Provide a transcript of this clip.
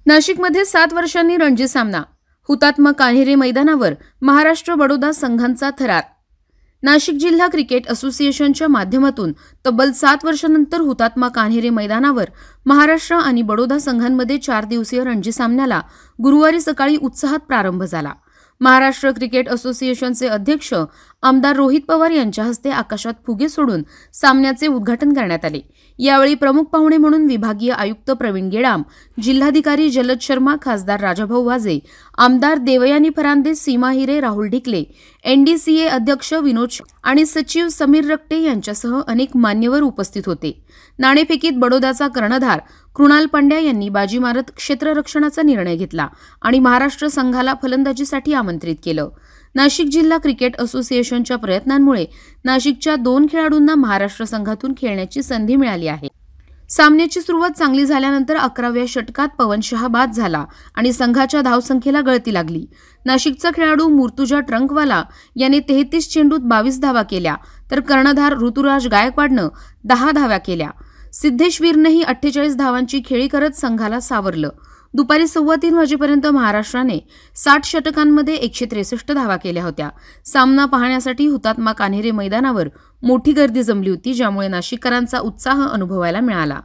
नाशिकमध्ये 7 वर्षांनी रणजी सामना, हुतात्मा कान्हेरे मैदानावर महाराष्ट्र बडोदा संघांचा थरार। नाशिक जिल्हा क्रिकेट असोसिएशनच्या माध्यमातून तब्बल 7 वर्षांनंतर हुतात्मा कान्हेरे मैदानावर महाराष्ट्र आणि बडोदा संघांमध्ये 4 दिवसीय रणजी सामन्याला गुरुवारी सकाळी उत्साहात प्रारंभ झाला। महाराष्ट्र क्रिकेट असोसिएशनचे अध्यक्ष आमदार रोहित पवार यांच्या हस्ते आकाशात फुगे सोडून सामन्याचे उद्घाटन करण्यात आले। यावेळी प्रमुख पाहुणे म्हणून विभागीय आयुक्त प्रवीण गेडाम, जिल्हाधिकारी जलद शर्मा, खासदार राजाभाऊ वाजे, आमदार देवयानी फरांदे, सीमा हिरे, राहुल ढिकले, एनडीसीए अध्यक्ष विनोद आणि सचिव समीर रक्टे यांच्यासह अनेक मान्यवर उपस्थित होते। नाणेफेकीत बडोदाचा कर्णधार कृणाल पांड्या यांनी बाजी मारत क्षेत्ररक्षणाचा निर्णय घेतला आणि महाराष्ट्र संघाला फलंदाजीसाठी आमंत्रित केलं। नाशिक जिल्हा क्रिकेट असोसिएशनच्या प्रयत्नांमुळे नाशिकच्या 2 खेळाडूंना महाराष्ट्र संघातून खेळण्याची संधी मिळाली आहे। सामन्याची सुरुवात चांगली झाल्यानंतर 11व्या षटकात पवन शहा बाद झाला आणि संघाच्या धावसंख्येला गळती लागली। नाशिकचा खेळाडू मुर्तुजा ट्रंकवाला याने 33 चेंडूत 22 धावा केल्या, तर कर्णधार ऋतुराज गायकवाडनं 10 धावा केल्या। सिद्धेश्वीरनेही 48 धावांची खेळी करत संघाला सावरलं। दुपारी 3:15 वाजेपर्यंत महाराष्ट्राने 60 षटकांमध्ये 163 धावा केल्या होत्या। सामना पाहण्यासाठी हुतात्मा कान्हेरे मैदानावर मोठी गर्दी जमली होती, ज्यामुळे नाशिककरांचा उत्साह अनुभवायला मिळाला।